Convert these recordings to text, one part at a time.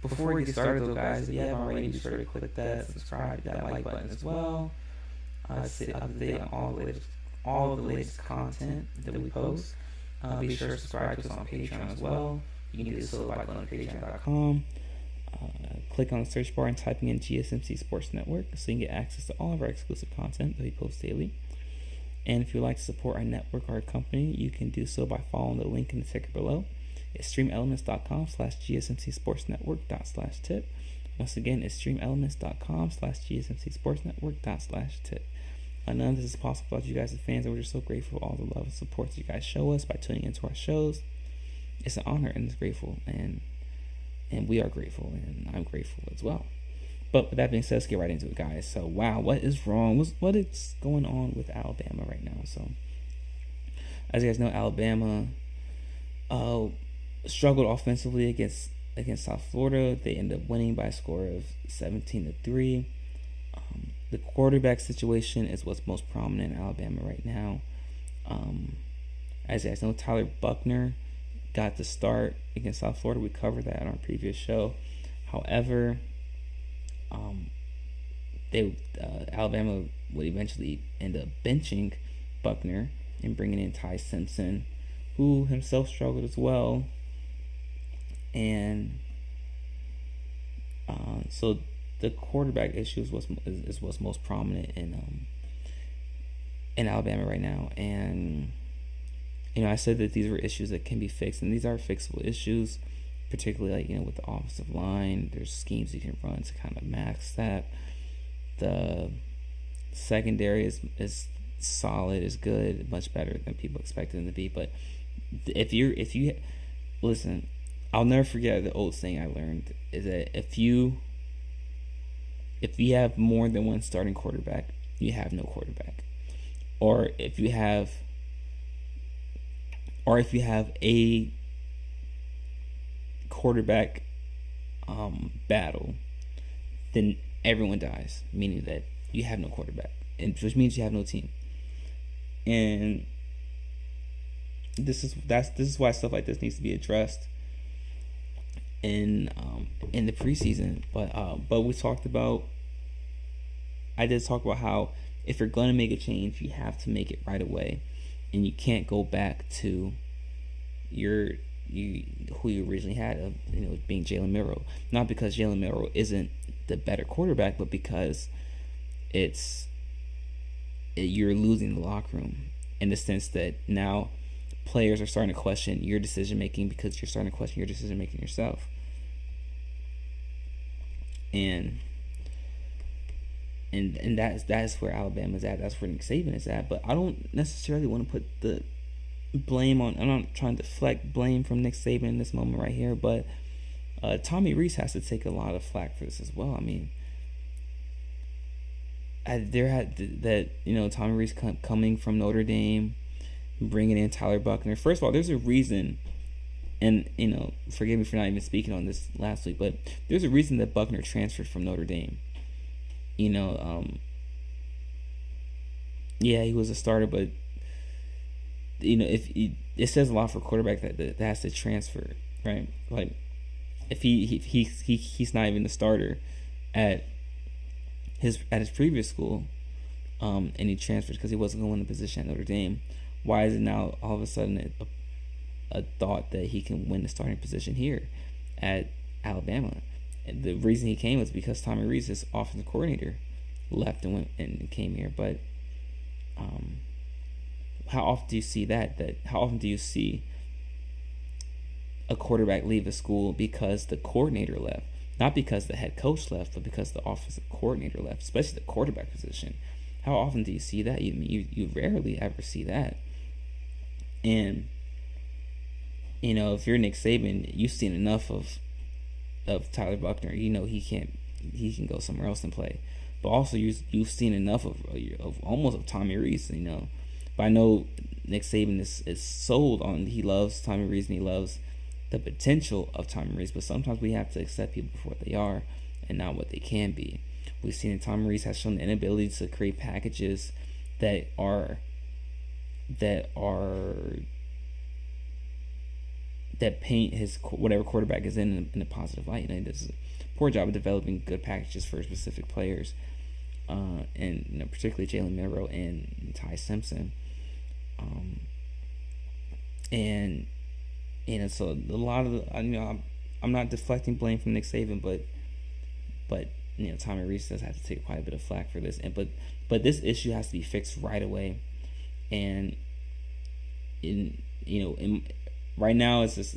Before we get started though, guys, if you haven't already, be sure to click that subscribe, that like button as well. Stay up to date on all the latest content that we post. Be sure to subscribe to us on Patreon as well. You can do so by going to patreon.com. Click on the search bar and typing in GSMC Sports Network so you can get access to all of our exclusive content that we post daily. And if you'd like to support our network or our company, you can do so by following the link in the ticker below. It's streamelements.com/GSMCSportsNetwork./tip. Once again, it's streamelements.com/GSMCSportsNetwork./tip. None of this is possible without you guys as fans, and we're just so grateful for all the love and support that you guys show us by tuning into our shows. It's an honor and it's grateful, and we are grateful, and I'm grateful as well. But with that being said, let's get right into it, guys. So, wow, what is wrong? What is going on with Alabama right now? So, as you guys know, Alabama struggled offensively against South Florida. They ended up winning by a score of 17-3. The quarterback situation is what's most prominent in Alabama right now. As you guys know, Tyler Buckner got the start against South Florida. We covered that on our previous show. However, Alabama would eventually end up benching Buckner and bringing in Ty Simpson, who himself struggled as well. And so the quarterback issue is what's most prominent in Alabama right now. And I said that these were issues that can be fixed, and these are fixable issues, particularly with the offensive line. There's schemes you can run to kind of max that. The secondary is solid, is good, much better than people expected them to be. But if you listen, I'll never forget the old saying I learned is that if you have more than one starting quarterback, you have no quarterback. Or if you have a quarterback battle, then everyone dies, meaning that you have no quarterback, and which means you have no team. And this is why stuff like this needs to be addressed in the preseason. But I did talk about how if you're going to make a change, you have to make it right away, and you can't go back to who you originally had of being Jalen Milroe. Not because Jalen Milroe isn't the better quarterback, but because you're losing the locker room in the sense that now players are starting to question your decision making because you're starting to question your decision making yourself. And that's where Alabama's at. That's where Nick Saban is at. But I don't necessarily want to put the blame on. I'm not trying to deflect blame from Nick Saban in this moment right here. But Tommy Rees has to take a lot of flack for this as well. I mean, Tommy Rees coming from Notre Dame, bringing in Tyler Buckner. First of all, there's a reason. And, forgive me for not even speaking on this last week, but there's a reason that Buckner transferred from Notre Dame. Yeah, he was a starter, but, it says a lot for a quarterback that has to transfer, right? Like, if he's not even the starter at his previous school, and he transfers because he wasn't going to win the position at Notre Dame, why is it now all of a sudden a thought that he can win the starting position here at Alabama? And the reason he came was because Tommy Rees, his offensive coordinator, left and went and came here. But how often do you see that? How often do you see a quarterback leave a school because the coordinator left? Not because the head coach left, but because the offensive coordinator left, especially the quarterback position. How often do you see that? You rarely ever see that. And if you're Nick Saban, you've seen enough of Tyler Buckner. He can go somewhere else and play. But also you've seen enough of almost of Tommy Rees. But I know Nick Saban is sold on. He loves Tommy Rees and he loves the potential of Tommy Rees. But sometimes we have to accept people for what they are and not what they can be. We've seen that Tommy Rees has shown the inability to create packages that are that paint his whatever quarterback is in a positive light. And he does a poor job of developing good packages for specific players, and particularly Jalen Milroe and Ty Simpson. And so a lot of I'm not deflecting blame from Nick Saban, but Tommy Rees does have to take quite a bit of flack for this, but this issue has to be fixed right away. And right now it's just,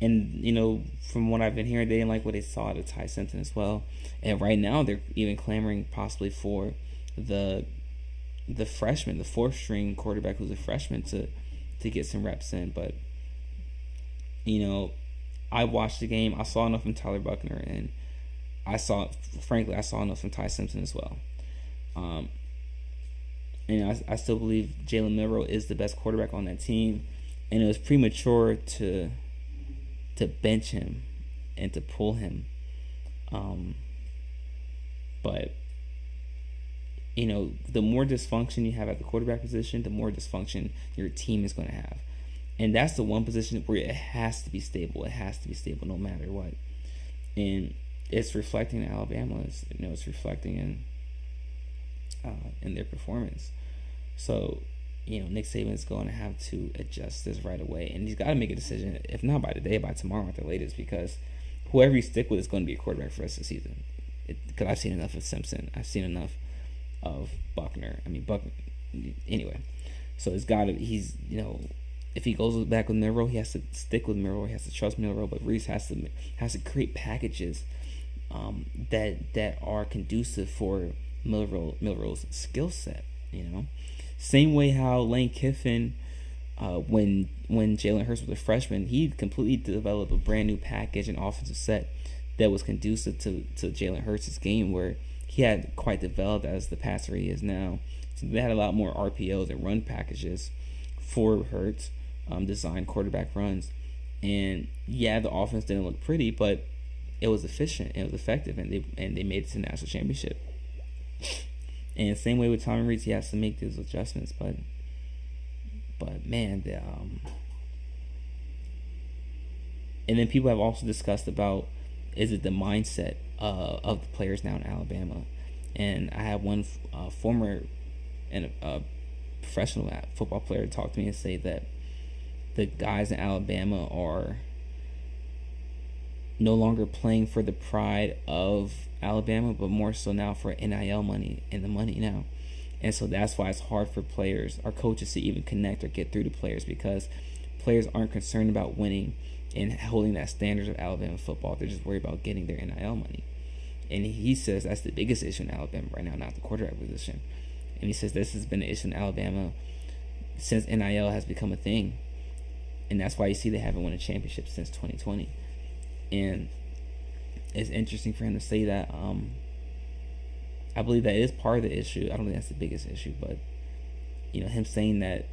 and from what I've been hearing, they didn't like what they saw out of Ty Simpson as well. And right now they're even clamoring possibly for the freshman, the fourth string quarterback who's a freshman to get some reps in. But I watched the game. I saw enough from Tyler Buckner, and I saw enough from Ty Simpson as well. And I still believe Jalen Milroe is the best quarterback on that team, and it was premature to bench him and to pull him. But the more dysfunction you have at the quarterback position, the more dysfunction your team is going to have. And that's the one position where it has to be stable. It has to be stable no matter what. And it's reflecting in Alabama. It's reflecting in their performance. So, Nick Saban is going to have to adjust this right away. And he's got to make a decision, if not by today, by tomorrow at the latest, because whoever you stick with is going to be a quarterback for the rest of the season. Because I've seen enough of Simpson. I've seen enough of Buckner. Anyway. So it's got to, if he goes back with Milroe, he has to stick with Milroe. He has to trust Milroe. But Reese has to create packages that are conducive for Milroe's skill set. Same way how Lane Kiffin, when Jalen Hurts was a freshman, he completely developed a brand new package and offensive set that was conducive to Jalen Hurts' game, where he had quite developed as the passer he is now. So they had a lot more RPOs and run packages for Hurts, designed quarterback runs. And yeah, the offense didn't look pretty, but it was efficient, it was effective, and they made it to the national championship. And same way with Tommy Rees, he has to make those adjustments. But man, and then people have also discussed about, is it the mindset of the players now in Alabama? And I had one former and professional football player talk to me and say that the guys in Alabama are no longer playing for the pride of Alabama, but more so now for NIL money and the money now. And so that's why it's hard for players or coaches to even connect or get through to players, because players aren't concerned about winning and holding that standard of Alabama football. They're just worried about getting their NIL money. And he says that's the biggest issue in Alabama right now, not the quarterback position. And he says this has been an issue in Alabama since NIL has become a thing. And that's why you see they haven't won a championship since 2020. And it's interesting for him to say that. I believe that is part of the issue. I don't think that's the biggest issue, but him saying that,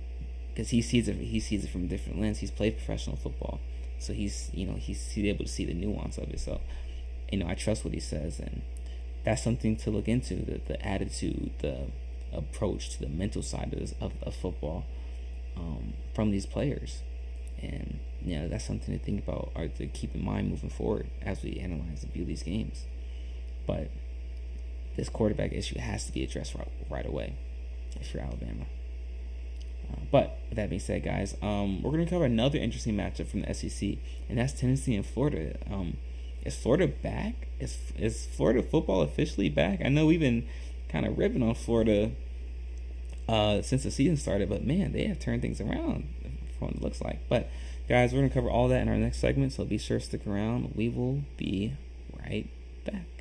because he sees it from a different lens. He's played professional football, so he's able to see the nuance of it. So I trust what he says, and that's something to look into, the attitude, the approach to the mental side of football from these players. And that's something to think about or to keep in mind moving forward as we analyze and view these games. But this quarterback issue has to be addressed right away if you're Alabama. But with that being said, guys, we're going to cover another interesting matchup from the SEC, and that's Tennessee and Florida. Is Florida back? Is Florida football officially back? I know we've been kind of ripping on Florida since the season started, but man, they have turned things around from what it looks like. But guys, we're going to cover all that in our next segment, so be sure to stick around. We will be right back.